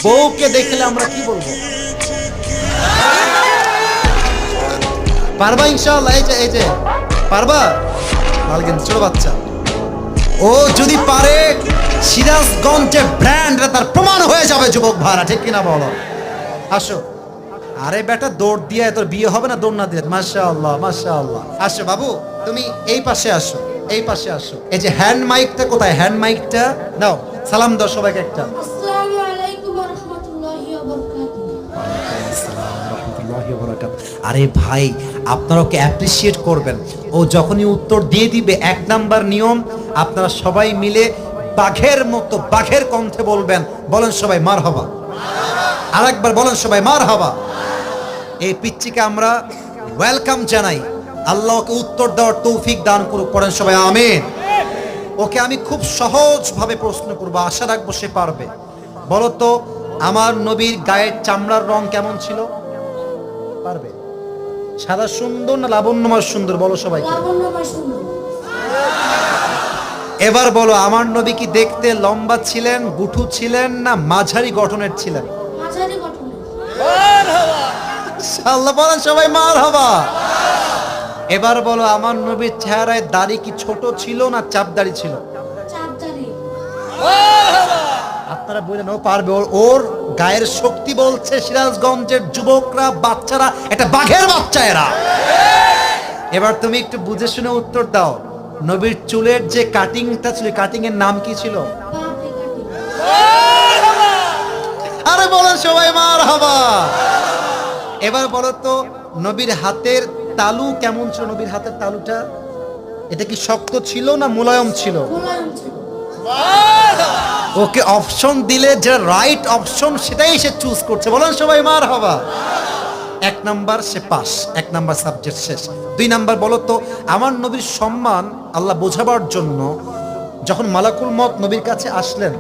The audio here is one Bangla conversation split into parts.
বউকে দেখলে আমরা কি বলবো? পারবা ইনশাআল্লাহ? এই যে পারবা? লালগেন ছোট বাচ্চা, ও যদি পারে সিরাজগঞ্জের ব্র্যান্ড তার প্রমাণ হয়ে যাবে যুবক ভাড়া, ঠিক কিনা বলো? আসো। আরে বেটা দৌড় দিয়ে তোর বিয়ে হবে না দৌড় না দিয়ে? মাশাআল্লাহ মাশাআল্লাহ। আসো বাবু, তুমি এই পাশে আসো, এই পাশে আসো। এই যে হ্যান্ড মাইকটা কোথায়? হ্যান্ড মাইকটা নাও, সালাম দাও সবাইকে একটা। আসসালামু আলাইকুম ওয়া রাহমাতুল্লাহি ওয়া বারাকাতুহু। আরে ভাই, আপনারা ওকে অ্যাপ্রিসিয়েট করবেন। ও যখনই উত্তর দিয়ে দিবে, 1 নাম্বার নিয়ম, আপনারা সবাই মিলে বাঘের মতো বাঘের কণ্ঠে বলবেন। বলেন সবাই মারহাবা। আরেকবার বলেন সবাই মারহাবা। এই পিচ্চিকে আমরা ওয়েলকাম জানাই। আল্লাহ ওকে উত্তর দেওয়ার তৌফিক দান করুক। পড়েন সবাই আমিন। ওকে আমি খুব সহজভাবে প্রশ্ন করব, আশা রাখবো সে পারবে। বলো তো, আমার নবীর গায়ের চামড়ার রং কেমন ছিল? পারবে? সাদা সুন্দর না লাবণ্যময় সুন্দর? বলো সবাইকে। লাবণ্যময় সুন্দর। এবার বলো, আমার নবী কি দেখতে লম্বা ছিলেন, গুঠু ছিলেন, না মাঝারি গঠনের ছিলেন? মাঝারি গঠনের। আল্লাহ বলেন সবাই মারহাবা। এবার বলো, আমার নবীর চেহারায় দাড়ি কি ছোট ছিল না চাপ দাড়ি ছিল? চাপদারি। আপনারা বললেন ও পারবে, ওর গায়ের শক্তি বলছে সিরাজগঞ্জের যুবকরা, বাচ্চারা, এটা বাঘের বাচ্চা এরা। এবার তুমি একটু বুঝে শুনে উত্তর দাও। নবীর চুলের যে কাটিংটা ছিল, কাটিং এর নাম কি ছিল? বাপরে কাটি। আরে বলেন সবাই মারহাবা। এবার বলো তো, নবীর হাতের তালু কেমন ছিল? নবীর হাতের তালুটা এটা কি শক্ত ছিল না মোলায়েম ছিল? মোলায়েম ছিল। ওকে অপশন দিলে যে রাইট অপশন সেটাই সে চুজ করছে। বলেন সবাই মারহাবা। 1 নাম্বার সে পাস, 1 নাম্বার সাবজেক্ট শেষ। 2 নাম্বার বলো তো, আমার নবীর সম্মান আল্লাহ বোঝাবার জন্য যখন মালাকুল মত নবীর কাছে আসলেন,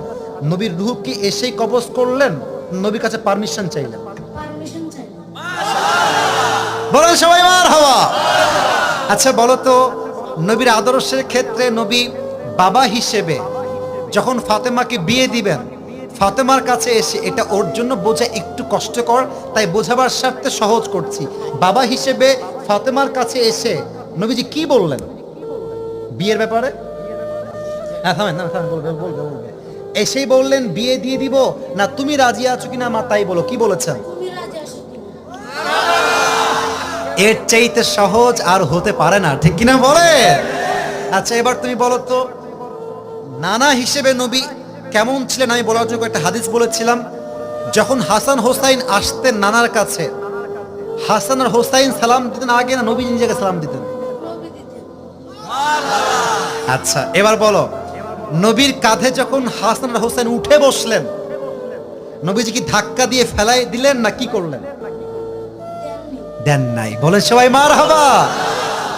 নবীর রূহ কি এসেই কবজ করলেন, নবীর কাছে পারমিশন চাইলেন? পারমিশন চাই। বলেন সবাই মারহাবা। আচ্ছা বলো তো, নবীর আদর্শের ক্ষেত্রে নবী বাবা হিসেবে যখন ফাতেমাকে বিয়ে দিবেন, ফাতেমার কাছে এসে, এটা ওর জন্য বোঝা একটু কষ্টকর, তাই বোঝাবার স্বার্থে সহজ করছি। বাবা হিসেবে ফাতেমার কাছে এসে নবীজি কি বললেন বিয়ের ব্যাপারে? না থামেন, না থামেন, বলবে। এসেই বললেন বিয়ে দিয়ে দিব, না তুমি রাজি আছো কিনা মা তাই বলো, কি বলেছেন? তুমি রাজি আছো কিনা? এর চাইতে সহজ আর হতে পারে না, ঠিক কিনা বলে? আচ্ছা এবার তুমি বলো তো, নানা হিসেবে নবী কেমন ছিলেন? আমি বলার জন্য একটা হাদিস বলেছিলাম, যখন হাসান হোসাইন আসতেন নানার কাছে, হাসান আর হোসাইন সালাম দিতেন আগে না নবী নিজেকে সালাম দিতেন? নবী দিতেন। আচ্ছা এবার বলো, নবীর কাঁধে যখন হাসান আর হোসাইন উঠে বসলেন, নবীজি কি ধাক্কা দিয়ে ফেলাই দিলেন না কি করলেন? দেননি। দেন নাই। বলেন সবাই মারহাবা।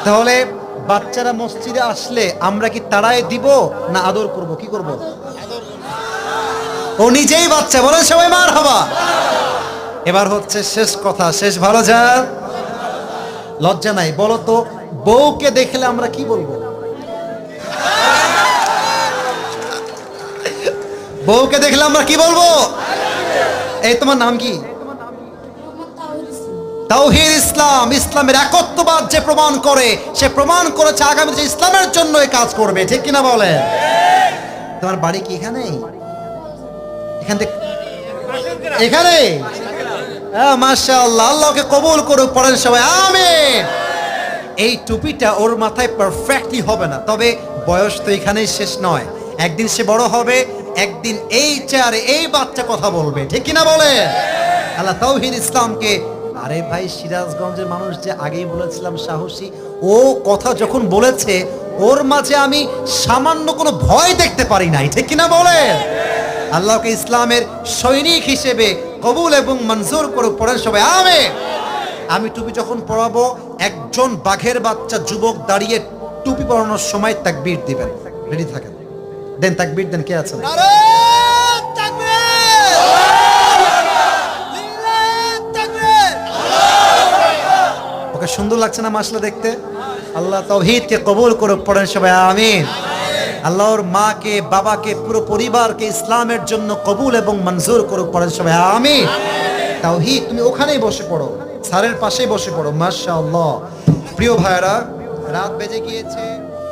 তাহলে বাচ্চারা মসজিদে আসলে আমরা কি তাড়ায় দিব না আদর করব, কি করব? ও নিজেই বাচ্চা। বলেন সবাই মারহাবা। এবার হচ্ছে শেষ কথা, শেষ ভালো যান, লজ্জা নাই। বলো তো, বউকে দেখলে আমরা কি বলবো? বউকে দেখলে আমরা কি বলবো? এই তোমার নাম কি? মোহাম্মদ তাওহীদ ইসলাম। তাওহীদ ইসলাম। ইসলামের একত্ববাদ যে প্রমাণ করে, সে প্রমাণ করেছে আগামীতে ইসলামের জন্য এই কাজ করবে, ঠিক কিনা বলে? তোমার বাড়ি কি এখানে? এখান থেকে এখানে? মাশাআল্লাহ, আল্লাহকে কবুল করুক। পড়েন সবাই আমিন। এই টুপিটা ওর মাথায় পারফেক্টলি হবে না, তবে বয়স তো এখানেই শেষ নয়। একদিন সে বড় হবে, একদিন এই চেয়ারে এই বাচ্চা কথা বলবে, ঠিক কিনা বলে? আল্লাহ তাওহীদ ইসলামকে, আরে ভাই সিরাজগঞ্জের মানুষ যে আগেই বলেছিলাম সাহসী, ও কথা যখন বলেছে ওর মাঝে আমি সামান্য কোনো ভয় দেখতে পারি নাই, ঠিক কিনা বলে? আল্লাহকে ইসলামের সৈনিক হিসেবে কবুল এবং মঞ্জুর করুক। পড়েন সবাই আমিন। আমি টুপি যখন পরাবো, একজন বাঘের বাচ্চা যুবক দাঁড়িয়ে টুপি পরানোর সময় তাকবীর দিবেন। রেডি থাকেন, দেন তাকবীর দেন। কে আছেন? ওকে সুন্দর লাগছে না মাশাআল্লাহ দেখতে? আল্লাহ তাওহীদকে কবুল করুক। পড়েন সবাই আমিন। আল্লাহর মাকে বাবাকে পুরো পরিবারকে ইসলামের জন্য কবুল এবং মঞ্জুর করুক। পড়েন সবাই আমিন। তাওহীদ, তুমি ওখানেই বসে পড়ো, স্যারের পাশেই বসে পড়ো। মাশাআল্লাহ। প্রিয় ভাইরা, রাত বেজে গিয়েছে।